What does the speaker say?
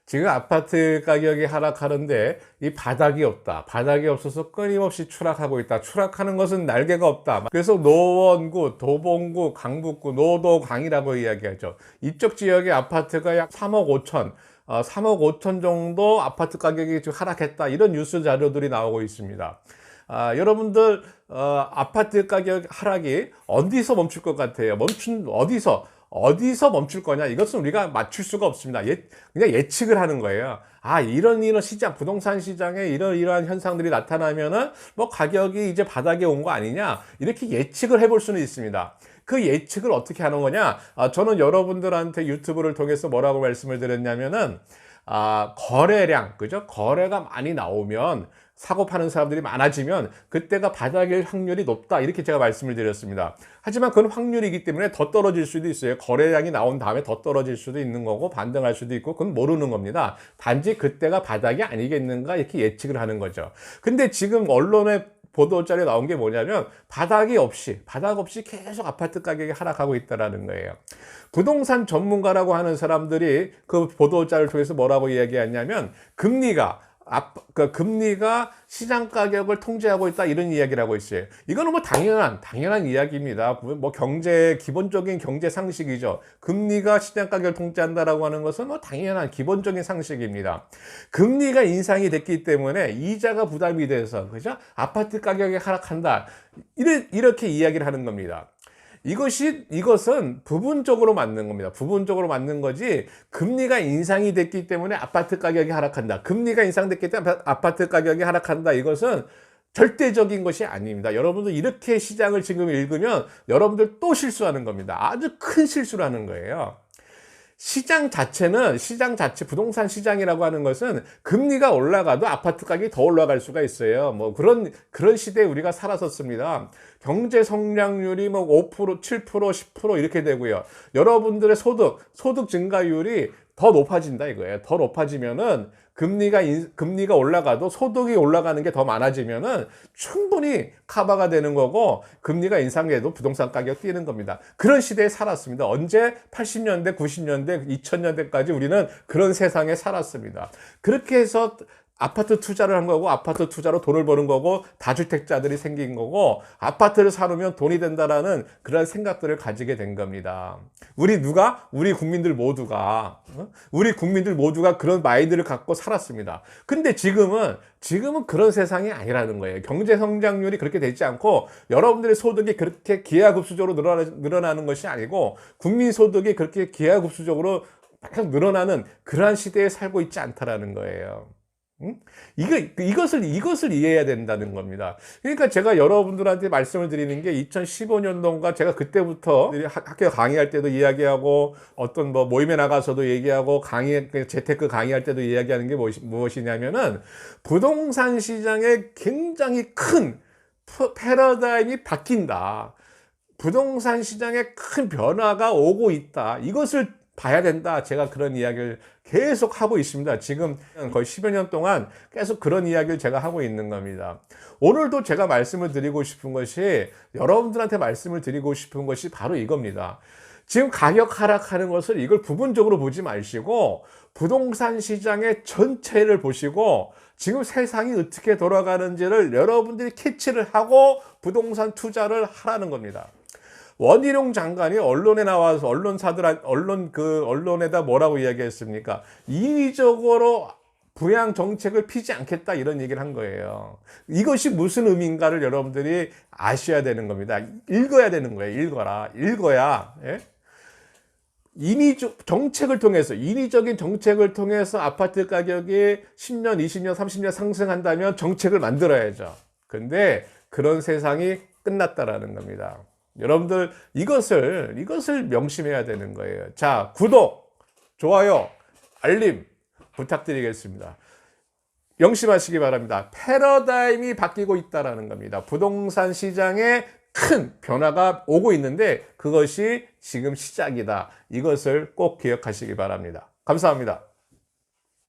지금 아파트 가격이 하락하는데 이 바닥이 없다. 바닥이 없어서 끊임없이 추락하고 있다. 추락하는 것은 날개가 없다. 그래서 노원구, 도봉구, 강북구, 노도강이라고 이야기하죠. 이쪽 지역의 아파트가 약 3억 5천, 3억 5천 정도 아파트 가격이 지금 하락했다. 이런 뉴스 자료들이 나오고 있습니다. 여러분들 아파트 가격 하락이 어디서 멈출 것 같아요? 어디서 멈출 거냐? 이것은 우리가 맞출 수가 없습니다. 그냥 예측을 하는 거예요. 이런 시장, 부동산 시장에 이러한 현상들이 나타나면은 뭐 가격이 이제 바닥에 온 거 아니냐? 이렇게 예측을 해볼 수는 있습니다. 그 예측을 어떻게 하는 거냐? 저는 여러분들한테 유튜브를 통해서 뭐라고 말씀을 드렸냐면은, 거래량, 그죠? 거래가 많이 나오면, 사고 파는 사람들이 많아지면 그때가 바닥일 확률이 높다, 이렇게 제가 말씀을 드렸습니다. 하지만 그건 확률이기 때문에 더 떨어질 수도 있어요. 거래량이 나온 다음에 더 떨어질 수도 있는 거고 반등할 수도 있고, 그건 모르는 겁니다. 단지 그때가 바닥이 아니겠는가, 이렇게 예측을 하는 거죠. 근데 지금 언론에 보도자료에 나온 게 뭐냐면 바닥 없이 계속 아파트 가격이 하락하고 있다는 거예요. 부동산 전문가라고 하는 사람들이 그 보도자료를 통해서 뭐라고 이야기하냐면 금리가 시장 가격을 통제하고 있다, 이런 이야기를 하고 있어요. 이거는 뭐 당연한 이야기입니다. 뭐 기본적인 경제 상식이죠. 금리가 시장 가격을 통제한다라고 하는 것은 뭐 당연한 기본적인 상식입니다. 금리가 인상이 됐기 때문에 이자가 부담이 돼서, 그죠? 아파트 가격이 하락한다, 이렇게 이야기를 하는 겁니다. 이것은 부분적으로 맞는 겁니다. 부분적으로 맞는 거지, 금리가 인상이 됐기 때문에 아파트 가격이 하락한다, 금리가 인상됐기 때문에 아파트 가격이 하락한다, 이것은 절대적인 것이 아닙니다. 여러분들 이렇게 시장을 지금 읽으면 여러분들 또 실수하는 겁니다. 아주 큰 실수를 하는 거예요. 시장 자체, 부동산 시장이라고 하는 것은 금리가 올라가도 아파트 가격이 더 올라갈 수가 있어요. 뭐 그런 시대에 우리가 살았었습니다. 경제 성장률이 뭐 5%, 7%, 10% 이렇게 되고요. 여러분들의 소득 증가율이 더 높아진다 이거예요. 더 높아지면은 금리가 올라가도 소득이 올라가는 게 더 많아지면은 충분히 커버가 되는 거고, 금리가 인상해도 부동산 가격 뛰는 겁니다. 그런 시대에 살았습니다. 언제? 80년대, 90년대, 2000년대까지 우리는 그런 세상에 살았습니다. 그렇게 해서 아파트 투자를 한 거고, 아파트 투자로 돈을 버는 거고, 다주택자들이 생긴 거고, 아파트를 사놓으면 돈이 된다라는 그런 생각들을 가지게 된 겁니다. 우리 국민들 모두가 그런 마인드를 갖고 살았습니다. 근데 지금은 그런 세상이 아니라는 거예요. 경제 성장률이 그렇게 되지 않고, 여러분들의 소득이 그렇게 기하급수적으로 늘어나는 것이 아니고, 국민 소득이 그렇게 기하급수적으로 늘어나는 그러한 시대에 살고 있지 않다라는 거예요. 이것을 이해해야 된다는 겁니다. 그러니까 제가 여러분들한테 말씀을 드리는 게, 2015년도인가 제가 그때부터 학교 강의할 때도 이야기하고, 어떤 뭐 모임에 나가서도 얘기하고, 재테크 강의할 때도 이야기하는 게 무엇이냐면은, 부동산 시장에 굉장히 큰 패러다임이 바뀐다, 부동산 시장에 큰 변화가 오고 있다, 이것을 봐야 된다. 제가 그런 이야기를 계속 하고 있습니다. 지금 거의 10여 년 동안 계속 그런 이야기를 제가 하고 있는 겁니다. 오늘도 제가 말씀을 드리고 싶은 것이, 여러분들한테 말씀을 드리고 싶은 것이 바로 이겁니다. 지금 가격 하락하는 것을 이걸 부분적으로 보지 마시고, 부동산 시장의 전체를 보시고, 지금 세상이 어떻게 돌아가는지를 여러분들이 캐치를 하고 부동산 투자를 하라는 겁니다. 원희룡 장관이 언론에 나와서 언론에다 뭐라고 이야기했습니까? 인위적으로 부양 정책을 피지 않겠다, 이런 얘기를 한 거예요. 이것이 무슨 의미인가를 여러분들이 아셔야 되는 겁니다. 읽어야 되는 거예요. 읽어야. 예? 인위적인 정책을 통해서 아파트 가격이 10년, 20년, 30년 상승한다면 정책을 만들어야죠. 근데 그런 세상이 끝났다라는 겁니다. 여러분들 이것을 명심해야 되는 거예요. 자, 구독, 좋아요, 알림 부탁드리겠습니다. 명심하시기 바랍니다. 패러다임이 바뀌고 있다라는 겁니다. 부동산 시장에 큰 변화가 오고 있는데 그것이 지금 시작이다. 이것을 꼭 기억하시기 바랍니다. 감사합니다.